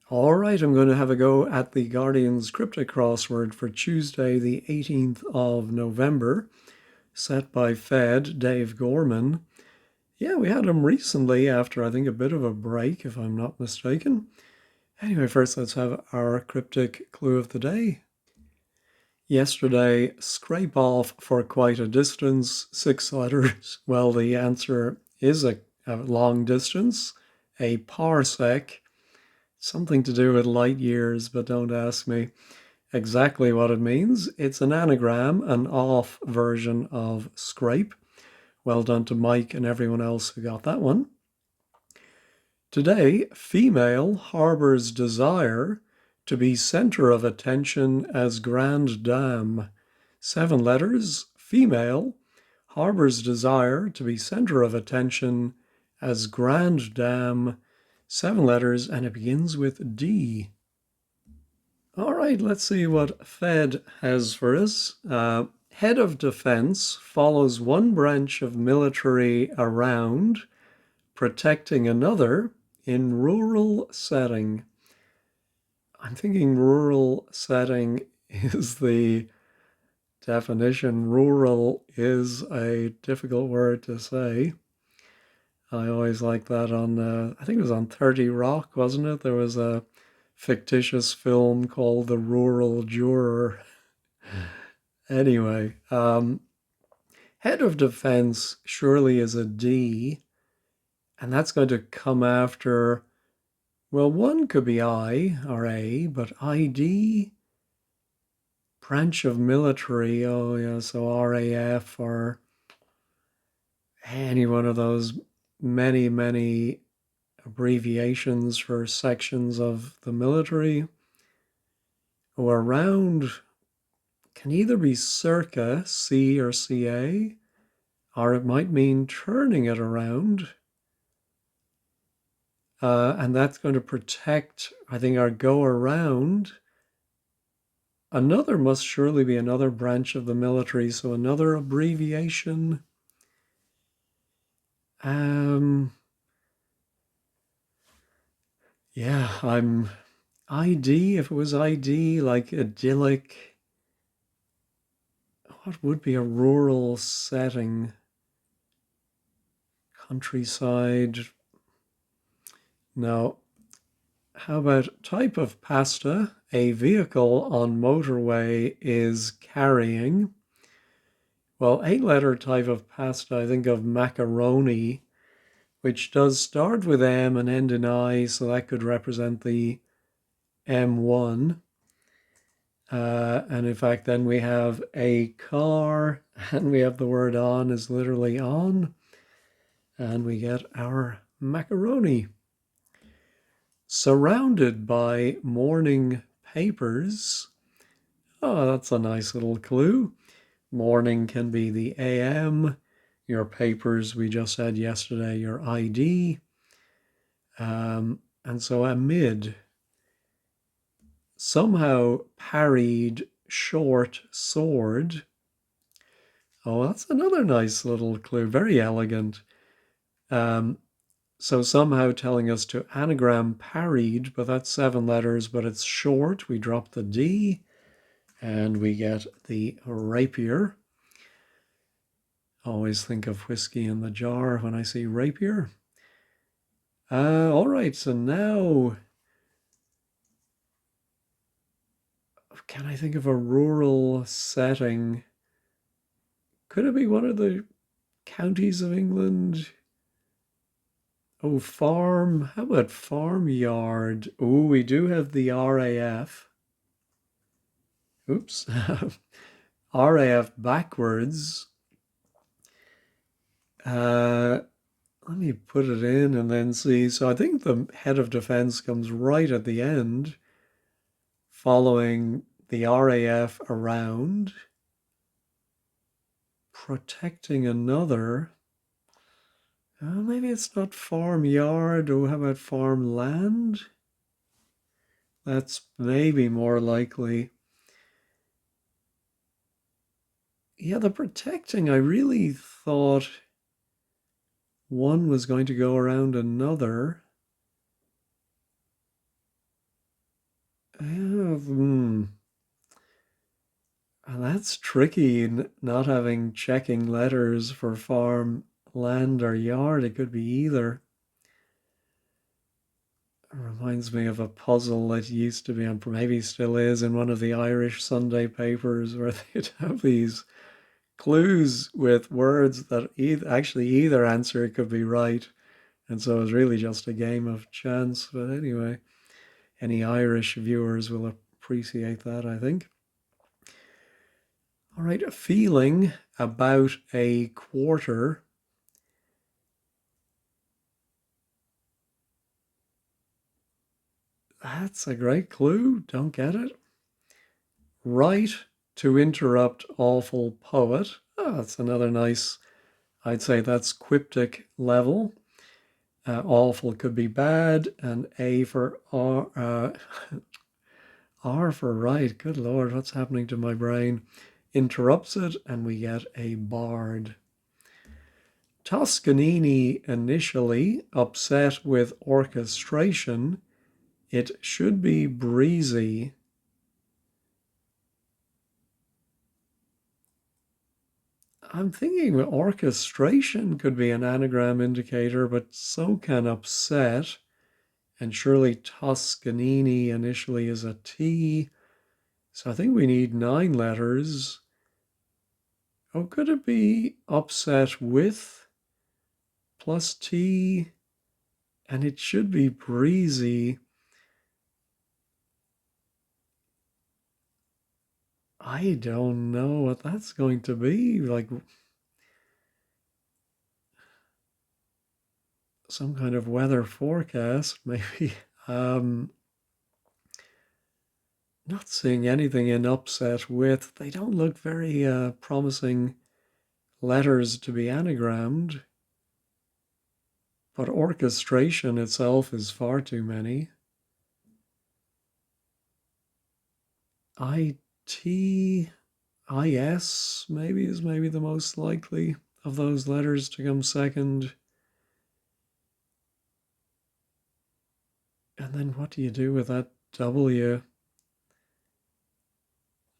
All right, I'm going to have a go at the Guardian's Cryptic Crossword for Tuesday, the 18th of November, set by Fed Dave Gorman. Yeah, we had him recently after, I think, a bit of a break, if I'm not mistaken. Anyway, first let's have our cryptic clue of the day. Yesterday, scrape off for quite a distance, 6 letters. Well, the answer is a long distance, a parsec. Something to do with light years, but don't ask me exactly what it means. It's an anagram, an off version of scrape. Well done to Mike and everyone else who got that one. Today, female harbors desire to be center of attention as grande dame. 7 letters, female harbors desire to be center of attention as grande dame. 7 letters, and it begins with D. All right, let's see what Fed has for us. Head of defense follows one branch of military around, protecting another in rural setting. I'm thinking rural setting is the definition. Rural is a difficult word to say. I always like that on, I think it was on 30 Rock, wasn't it? There was a fictitious film called The Rural Juror. Anyway, head of defense surely is a D, and that's going to come after, well, one could be I or A, but ID, branch of military, oh yeah, so RAF or any one of those many abbreviations for sections of the military. Or around can either be circa, C or CA, or it might mean turning it around. And that's going to protect, I think, our go around. Another must surely be another branch of the military, so another abbreviation. Yeah, I'm ID. If it was ID, like idyllic, what would be a rural setting? Countryside. No. How about type of pasta a vehicle on motorway is carrying? Well, 8 letter type of pasta, I think of macaroni, which does start with M and end in I, so that could represent the M1. And in fact, then we have a car, and we have the word on is literally on, and we get our macaroni. Surrounded by morning papers. Oh, that's a nice little clue. Morning can be the AM. Your papers, we just said yesterday, your ID. And so amid. Somehow parried short sword. Oh, that's another nice little clue. Very elegant. So somehow telling us to anagram parried, but that's 7 letters, but it's short. We drop the D and we get the rapier. Always think of whiskey in the jar when I see rapier. All right, so now, can I think of a rural setting? Could it be one of the counties of England? Oh, farm. How about farmyard? Oh, we do have the RAF. Oops. RAF backwards. Let me put it in and then see. So I think the head of defense comes right at the end, following the RAF around, protecting another. Maybe it's not farmyard. Oh, how about farmland? That's maybe more likely. Yeah, the protecting, I really thought one was going to go around another. And that's tricky, not having checking letters for farm, land, or yard. It could be either. It reminds me of a puzzle that used to be on, maybe still is, in one of the Irish Sunday papers where they'd have these clues with words that actually either answer could be right. And so it was really just a game of chance. But anyway, any Irish viewers will appreciate that, I think. All right, a feeling about a quarter. That's a great clue. Don't get it? Right to interrupt awful poet. Oh, that's another nice, I'd say that's cryptic level. Awful could be bad, and A for R, R for right. Good Lord, what's happening to my brain? Interrupts it, and we get a bard. Toscanini initially upset with orchestration. It should be breezy. I'm thinking orchestration could be an anagram indicator, but so can upset. And surely Toscanini initially is a T. So I think we need 9 letters. Oh, could it be upset with plus T? And it should be breezy. I don't know what that's going to be. Like some kind of weather forecast, maybe. Not seeing anything in upset with. They don't look very promising letters to be anagrammed. But orchestration itself is far too many. IT, IS maybe is maybe the most likely of those letters to come second. And then what do you do with that W?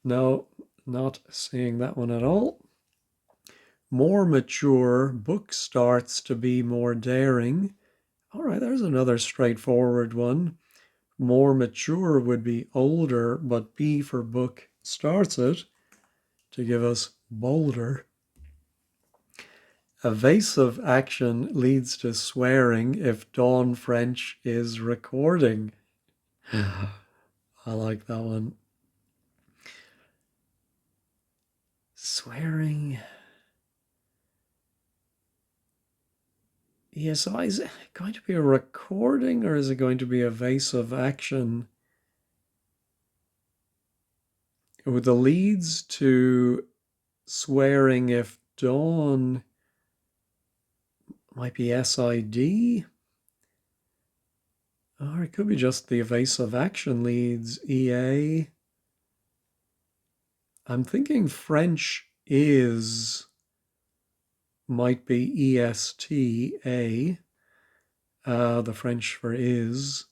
No, not seeing that one at all. More mature, book starts to be more daring. All right, there's another straightforward one. More mature would be older, but B for book starts it to give us bolder. Evasive action leads to swearing if Dawn French is recording. I like that one. Swearing. Yeah, so is it going to be a recording or is it going to be evasive action? With the leads to swearing if Dawn might be SID. Or it could be just the evasive action leads, EA. I'm thinking French is might be ESTA, the French for is.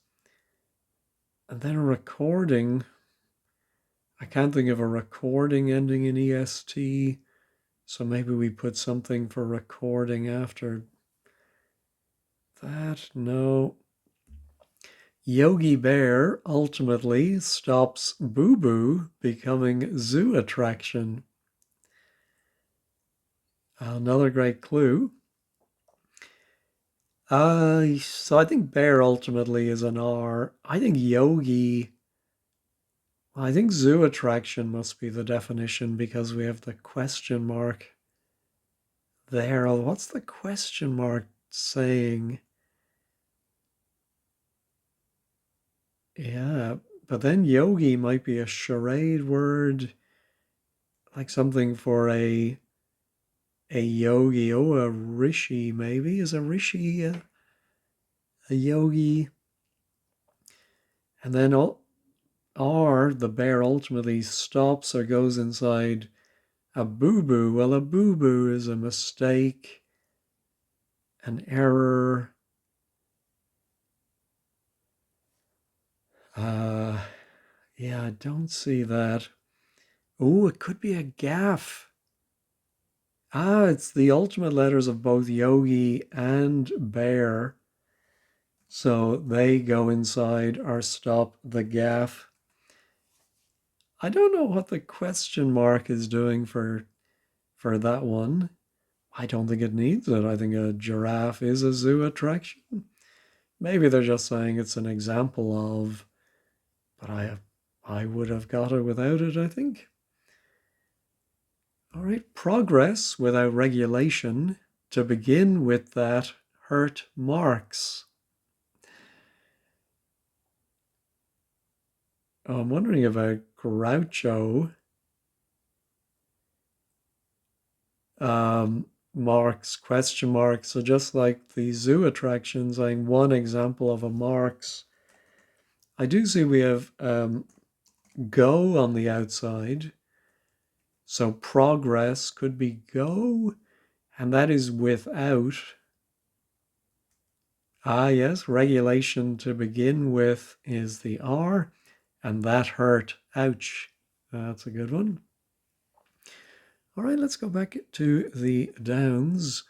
And then a recording. I can't think of a recording ending in EST, so maybe we put something for recording after that. No. Yogi Bear ultimately stops Boo Boo becoming zoo attraction. Another great clue. So I think bear ultimately is an R. I think yogi, I think zoo attraction must be the definition because we have the question mark there. What's the question mark saying? Yeah, but then yogi might be a charade word, like something for a yogi. Oh, a rishi maybe. Is a rishi a yogi? And then or the bear ultimately stops or goes inside a boo-boo. Well, a boo-boo is a mistake, an error. Uh, Yeah, I don't see that. Oh, it could be a gaff. Ah, it's the ultimate letters of both yogi and bear. So they go inside or stop the gaff. I don't know what the question mark is doing for that one. I don't think it needs it. I think a giraffe is a zoo attraction. Maybe they're just saying it's an example of, but I would have got it without it, I think. All right, progress without regulation. To begin with that, hurt marks. Oh, I'm wondering about Groucho. Um, marks, question marks. So just like the zoo attractions, I'm one example of a marks. I do see we have go on the outside. So progress could be go, and that is without. Ah, yes, regulation to begin with is the R, and that hurt. Ouch. That's a good one. All right, let's go back to the downs.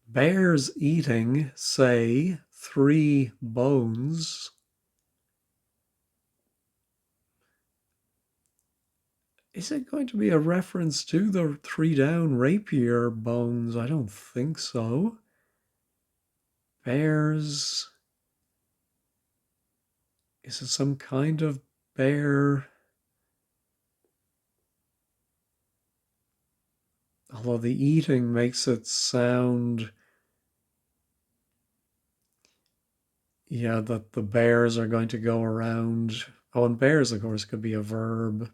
Bears eating, say, 3 bones. Is it going to be a reference to the 3 down rapier bones? I don't think so. Bears. Is it some kind of bear? Although the eating makes it sound, yeah, that the bears are going to go around. Oh, and bears, of course, could be a verb.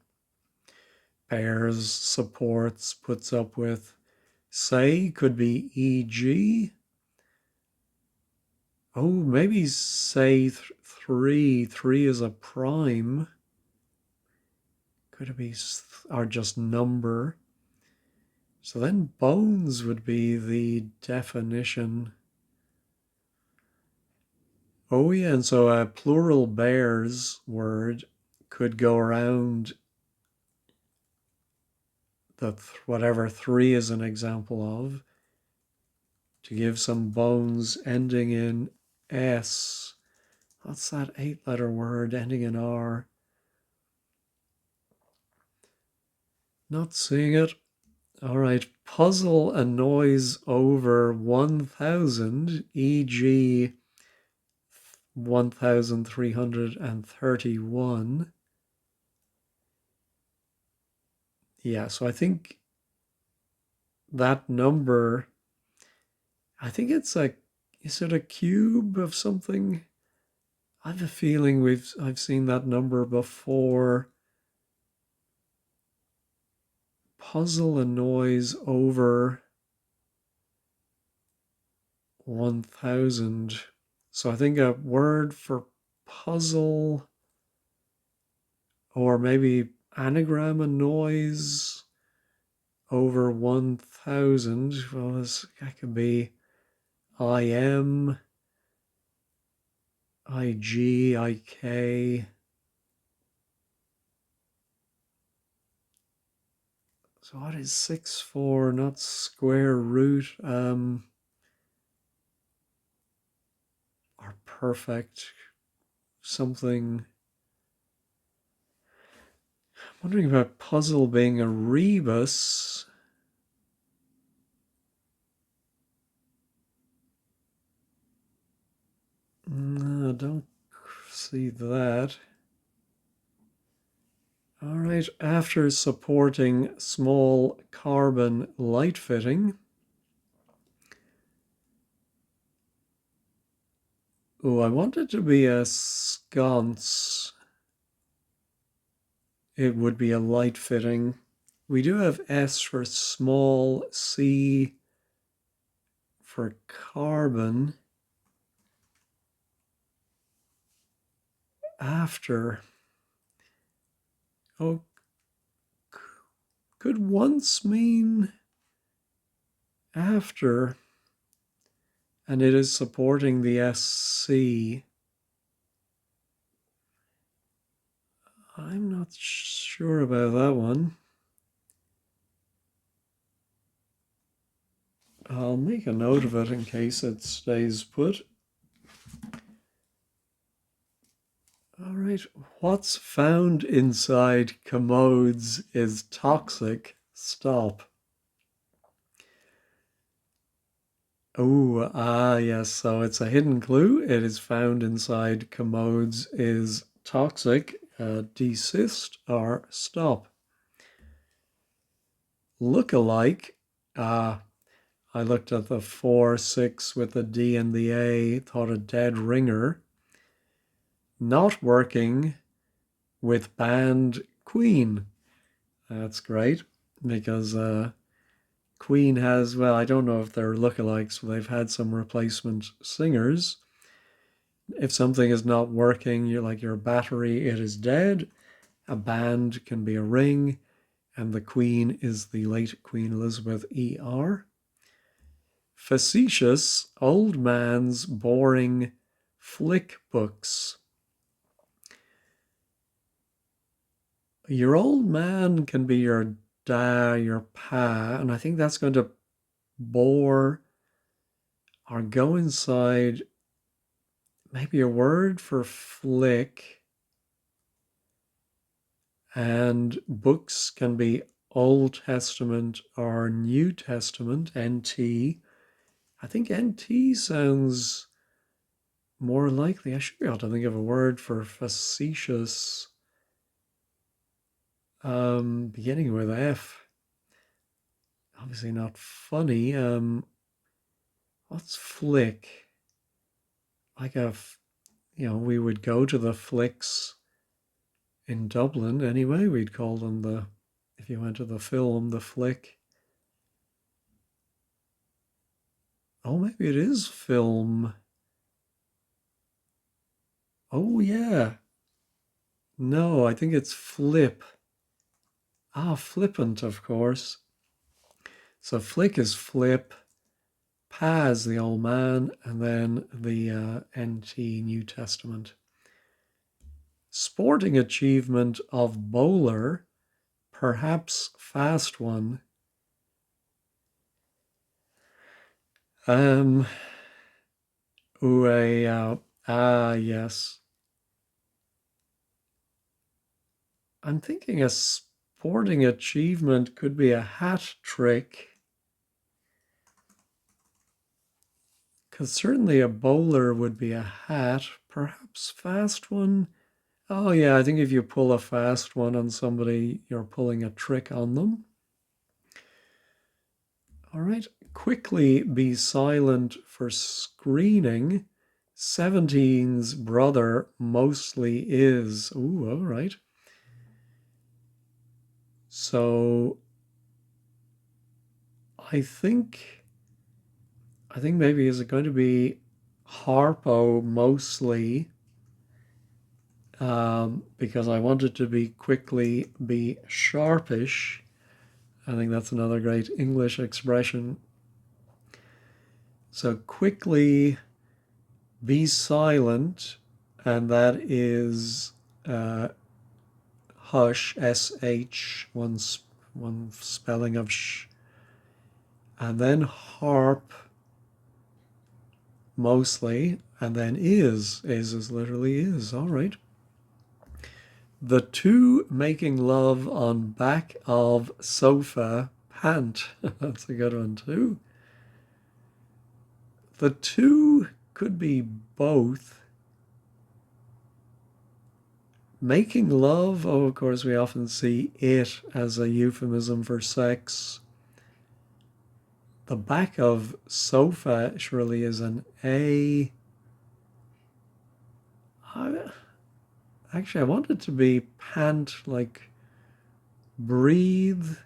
Bears supports, puts up with. Say could be e.g. Oh, maybe say 3. 3 is a prime. Could it be, or just number? So then bones would be the definition. Oh, yeah, and so a plural bears word could go around the whatever 3 is an example of to give some bones ending in S. What's that 8-letter word ending in R? Not seeing it. All right, puzzle a noise over 1,000, e.g. 1,331. Yeah, so I think that number, I think it's like, is it a cube of something? I have a feeling I've seen that number before. Puzzle a noise over 1,000. So I think a word for puzzle, or maybe anagram a noise over 1,000. Well, that could be IM, IG, IK. So what is 6 4? Not square root. Or perfect. Something. I'm wondering about puzzle being a rebus. No, I don't see that. All right, after supporting small carbon light fitting. Oh, I want it to be a sconce. It would be a light fitting. We do have S for small, C for carbon. After. Oh, could once mean after, and it is supporting the SC. I'm not sure about that one. I'll make a note of it in case it stays put. All right, what's found inside commodes is toxic. Stop. Oh, yes, so it's a hidden clue. It is found inside commodes is toxic. Desist or stop. Look-alike. I looked at the 4, 6 with the D and the A, thought a dead ringer. Not working with band Queen. That's great because Queen has, well, I don't know if they're lookalikes, but they've had some replacement singers. If something is not working, you're like your battery, it is dead. A band can be a ring, and the Queen is the late Queen Elizabeth ER. Facetious, old man's boring flick books. Your old man can be your da, your pa, and I think that's going to bore or go inside maybe a word for flick, and books can be Old Testament or New Testament, NT. I think NT sounds more likely. I should be able to think of a word for facetious beginning with F. Obviously not funny. What's flick? Like we would go to the flicks in Dublin anyway. We'd call them if you went to the film, the flick. Oh, maybe it is film. Oh, yeah. No, I think it's flip. Flippant, of course. So flick is flip, pa is the old man, and then the NT New Testament. Sporting achievement of bowler, perhaps fast one. Yes. I'm thinking a sporting achievement could be a hat trick. Because certainly a bowler would be a hat, perhaps fast one. Oh, yeah, I think if you pull a fast one on somebody, you're pulling a trick on them. All right, quickly be silent for screening. 17's brother mostly is. Ooh, all right. So I think maybe is it going to be Harpo mostly? Because I want it to be quickly be sharpish. I think that's another great English expression. So quickly be silent, and that is hush, SH, one spelling of sh, and then harp mostly, and then is literally is. All right. The two making love on back of sofa pant. That's a good one too. The two could be both. Making love, oh, of course, we often see it as a euphemism for sex. The back of sofa surely is an A. Actually, I want it to be pant, like breathe.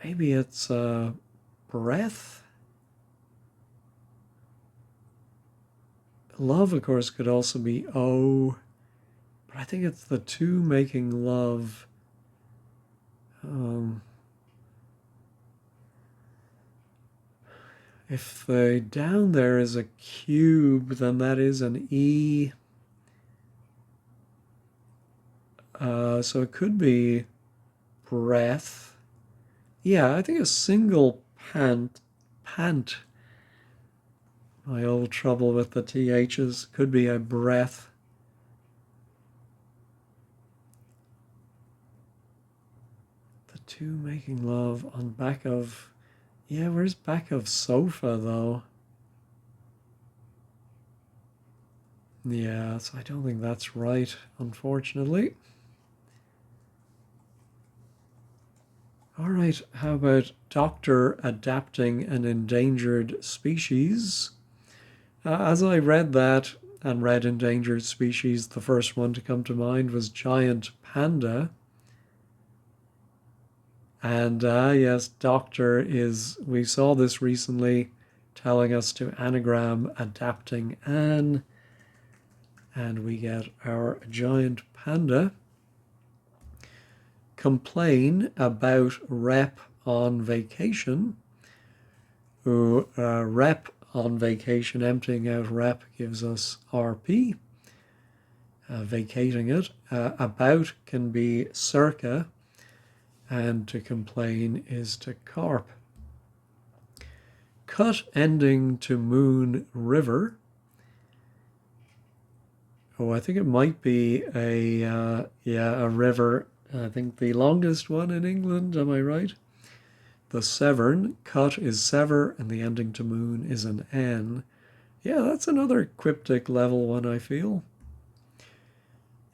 Maybe it's breath. Love, of course, could also be O, but I think it's the two making love. If the down there is a cube, then that is an E. So it could be breath. Yeah, I think a single pant. My old trouble with the THs could be a breath. The two making love on back of, yeah, where's back of sofa though? Yeah, so I don't think that's right, unfortunately. All right, how about doctor adapting an endangered species? As I read that and read endangered species, the first one to come to mind was giant panda. And yes, doctor is, we saw this recently, telling us to anagram adapting an, and we get our giant panda. Complain about rep on vacation. Ooh, rep on vacation, emptying out rep gives us RP. Vacating it. About can be circa, and to complain is to carp. Cut ending to moon river. Oh, I think it might be a river. I think the longest one in England. Am I right? The Severn, cut is sever, and the ending to moon is an N. Yeah, that's another cryptic level one, I feel.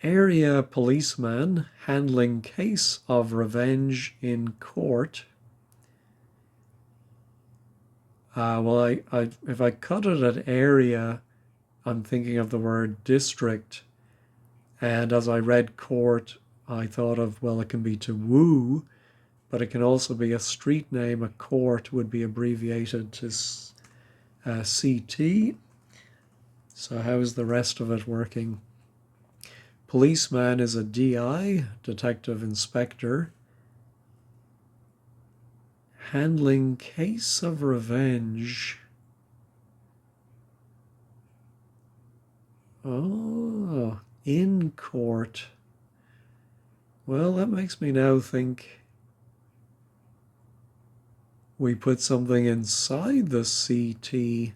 Area policeman handling case of revenge in court. Well, if I cut it at area, I'm thinking of the word district. And as I read court, I thought of, well, it can be to woo, but it can also be a street name. A court would be abbreviated to CT. So how is the rest of it working? Policeman is a DI, detective inspector. Handling case of revenge. Oh, in court. Well, that makes me now think we put something inside the CT.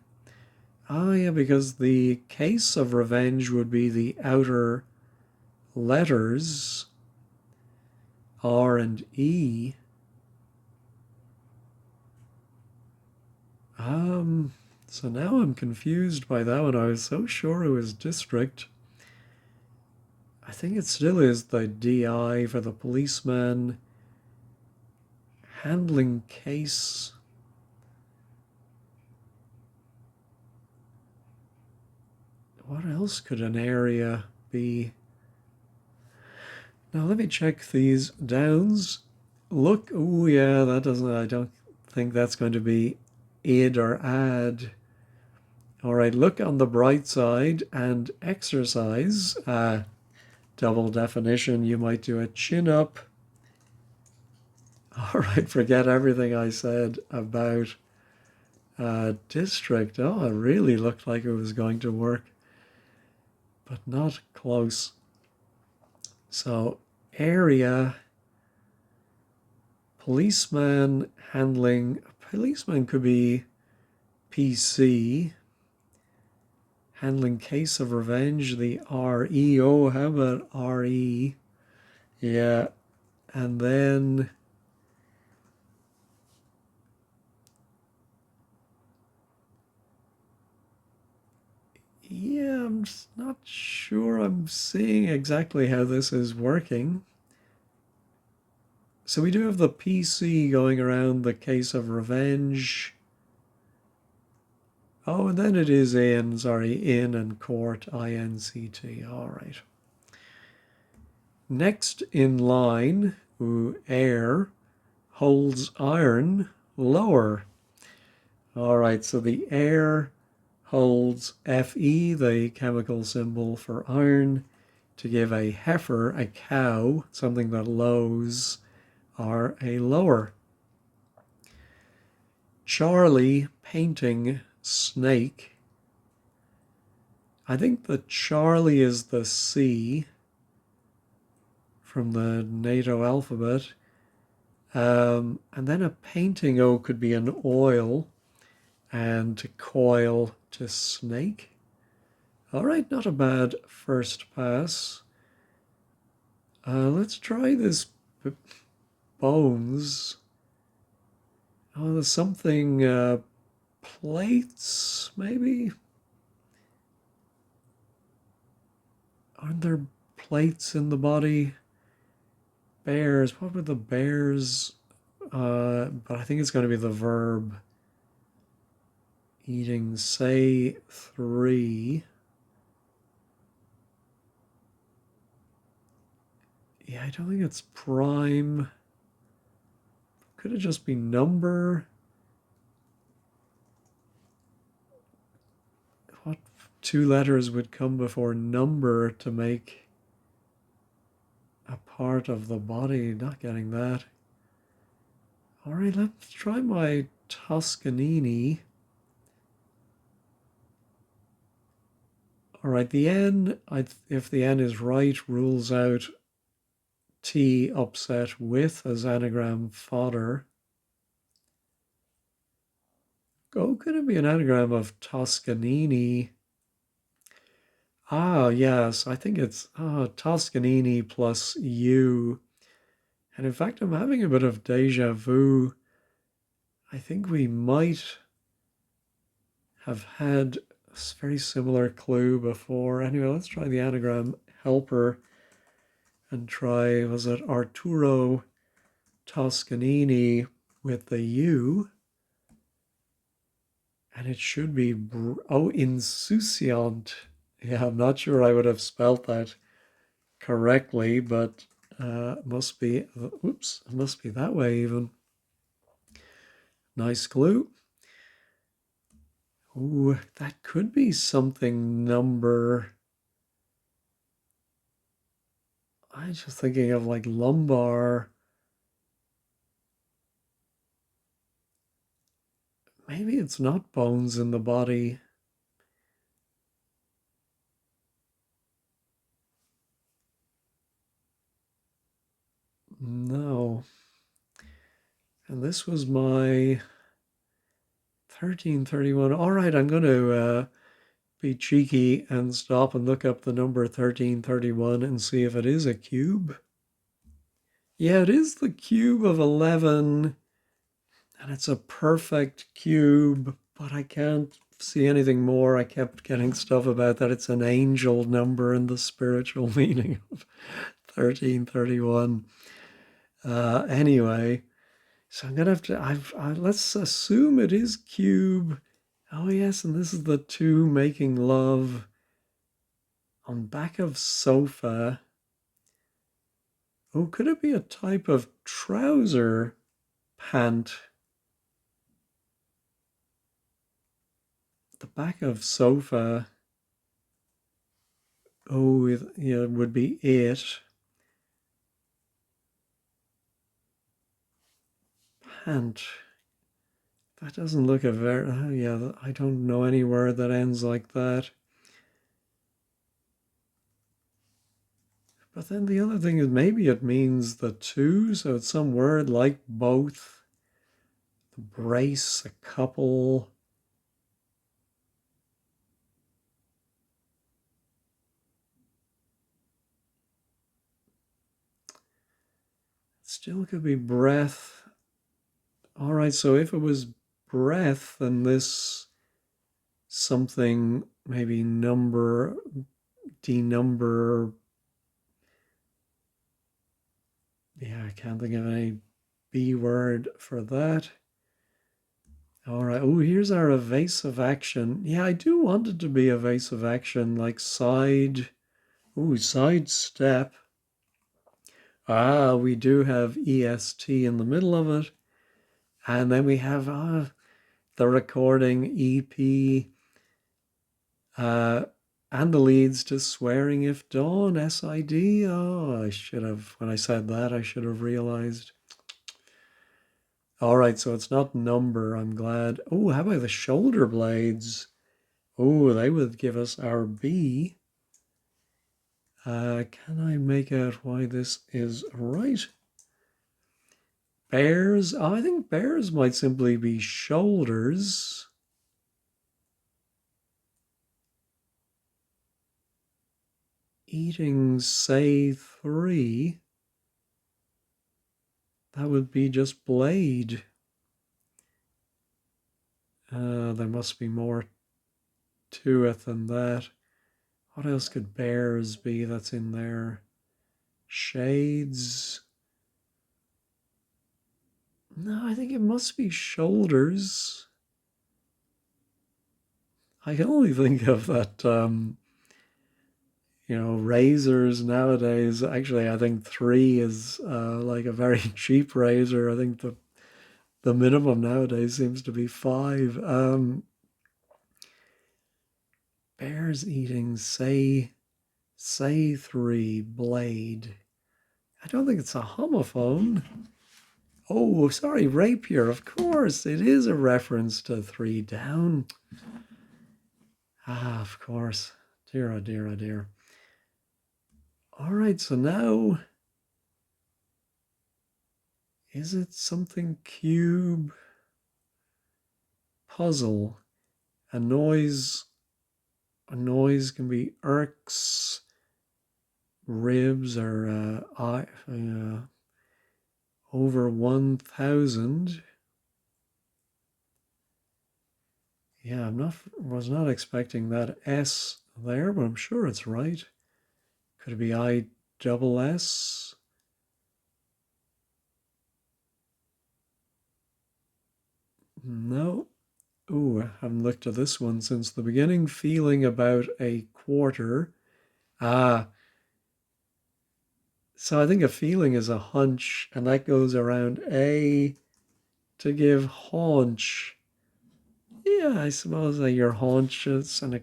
Ah, yeah, because the case of revenge would be the outer letters, R and E. So now I'm confused by that one. I was so sure it was district. I think it still is the DI for the policeman. Handling case. What else could an area be? Now let me check these downs. Look, oh yeah, that doesn't, I don't think that's going to be id or ad. All right, look on the bright side and exercise. Double definition, you might do a chin up. All right, forget everything I said about district. Oh, it really looked like it was going to work, but not close. So area, policeman handling, policeman could be PC. Handling case of revenge, the RE. Oh, how about RE? Yeah, and then yeah, I'm just not sure I'm seeing exactly how this is working. So we do have the PC going around the case of revenge. Oh, and then it is in, sorry, in and court, INCT. All right. Next in line, air holds iron lower. All right, so the air holds Fe, the chemical symbol for iron, to give a heifer, a cow, something that lows, are a lower. Charlie painting snake. I think the Charlie is the C from the NATO alphabet. And then a painting O could be an oil, and to coil to snake. All right, not a bad first pass. Let's try this bones. Oh, there's something, plates, maybe? Aren't there plates in the body? Bears, what were the bears? But I think it's going to be the verb. Eating, say 3. Yeah, I don't think it's prime. Could it just be number? What 2 letters would come before number to make a part of the body? Not getting that. All right, let's try my Toscanini. All right, the N, if the N is right, rules out T upset with as anagram fodder. Oh, could it be an anagram of Toscanini? Ah, yes, I think it's Toscanini plus U. And in fact, I'm having a bit of deja vu. I think we might have had a very similar clue before. Anyway, let's try the anagram helper and try, was it Arturo Toscanini with the U? And it should be, insouciant. Yeah, I'm not sure I would have spelt that correctly, but must be, oops, it must be that way even. Nice clue. Ooh, that could be something number. I'm just thinking of like lumbar. Maybe it's not bones in the body. No. And this was my 1331. All right, I'm going to be cheeky and stop and look up the number 1331 and see if it is a cube. Yeah, it is the cube of 11, and it's a perfect cube, but I can't see anything more. I kept getting stuff about that it's an angel number and the spiritual meaning of 1331. Anyway, so I'm gonna have to. Let's assume it is cube. Oh yes, and this is the 2 making love on back of sofa. Oh, could it be a type of trouser pant? The back of sofa. Oh, yeah, it would be it. Pant. That doesn't look a very, yeah, I don't know any word that ends like that. But then the other thing is maybe it means the 2, so it's some word like both. The brace, a couple. It still could be breath. All right, so if it was breath, then this something, maybe number, denumber. Yeah, I can't think of any B word for that. All right. Oh, here's our evasive action. Yeah, I do want it to be evasive action, like side. Ooh, side step. Ah, we do have EST in the middle of it. And then we have the recording EP and the leads to swearing if dawn, SID. Oh, I should have, when I said that, I should have realized. All right, so it's not number, I'm glad. Oh, how about the shoulder blades? Oh, they would give us our B. Can I make out why this is right? Bears. Oh, I think bears might simply be shoulders. Eating, say, 3. That would be just blade. There must be more to it than that. What else could bears be that's in there? Shades. No, I think it must be shoulders. I can only think of that, razors nowadays. Actually, I think 3 is like a very cheap razor. I think the minimum nowadays seems to be 5. Bears eating, say 3, blade. I don't think it's a homophone. Oh, sorry, rapier. Of course, it is a reference to 3 down. Ah, of course. Dear, oh dear, oh dear. All right, so now, is it something cube? Puzzle. A noise can be irks, ribs, or over 1,000. Yeah, was not expecting that S there, but I'm sure it's right. Could it be I double S? No. Ooh, I haven't looked at this one since the beginning. Feeling about a quarter. Ah, so I think a feeling is a hunch, and that goes around A to give haunch. Yeah, I suppose your haunches and a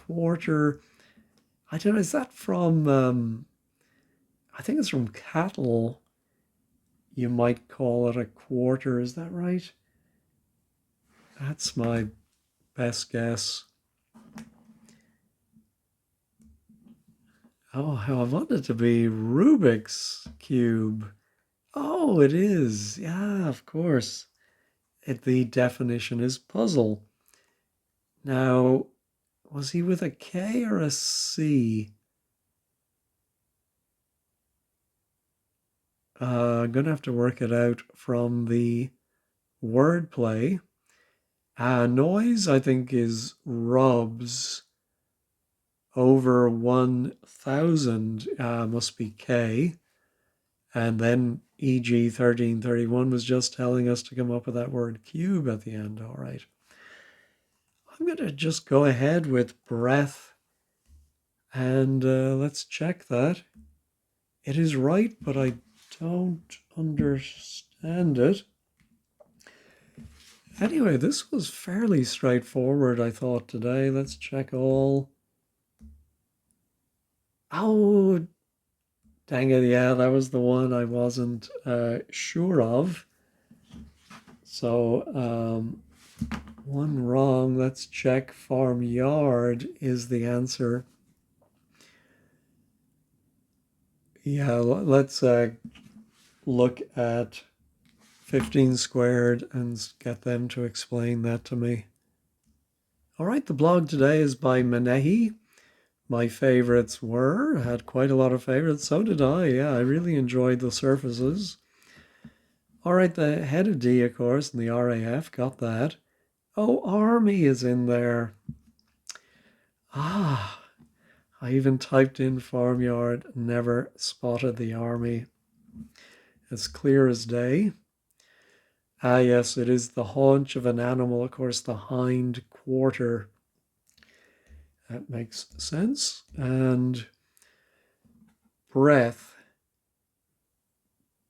quarter. I don't know, is that from, I think it's from cattle. You might call it a quarter, is that right? That's my best guess. Oh, I want it to be Rubik's Cube. Oh, it is. Yeah, of course. The definition is puzzle. Now, was he with a K or a C? I'm going to have to work it out from the wordplay. Noise, I think, is rubs. Over 1,000 must be K. And then e.g. 1331 was just telling us to come up with that word cube at the end. All right. I'm going to just go ahead with breath and let's check that. It is right, but I don't understand it. Anyway, this was fairly straightforward, I thought, today. Let's check all. Oh, dang it. Yeah, that was the one I wasn't sure of. So, one wrong. Let's check farmyard is the answer. Yeah, let's look at 15 squared and get them to explain that to me. All right, the blog today is by Manehi. My favorites had quite a lot of favorites. So did I. Yeah, I really enjoyed the surfaces. All right, the head of D, of course, and the RAF, got that. Oh, Army is in there. Ah, I even typed in farmyard, never spotted the Army. It's clear as day. Ah, yes, it is the haunch of an animal, of course, the hind quarter. That makes sense. And breath,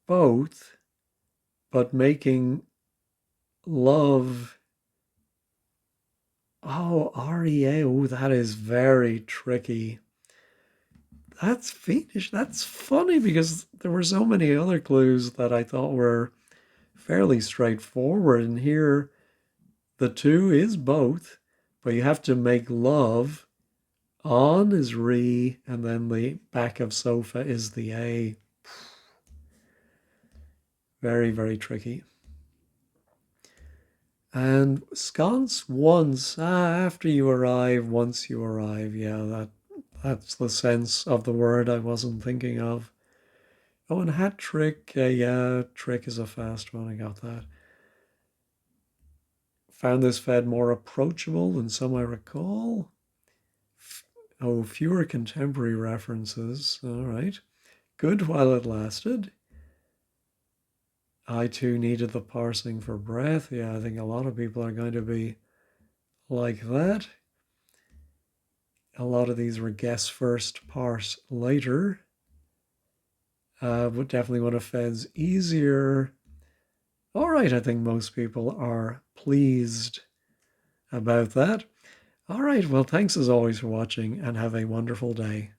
both, but making love. Oh, REA. Oh, that is very tricky. That's fiendish. That's funny because there were so many other clues that I thought were fairly straightforward. And here, the 2 is both, but you have to make love On is re, and then the back of sofa is the A. Very, very tricky. And sconce once, after you arrive, once you arrive. Yeah, that's the sense of the word I wasn't thinking of. Oh, and hat trick, yeah, trick is a fast one, I got that. Found this Fed more approachable than some I recall. Oh, fewer contemporary references, all right. Good while it lasted. I too needed the parsing for breath. Yeah, I think a lot of people are going to be like that. A lot of these were guess first, parse later. But definitely one of Fed's easier. All right, I think most people are pleased about that. All right, well, thanks as always for watching and have a wonderful day.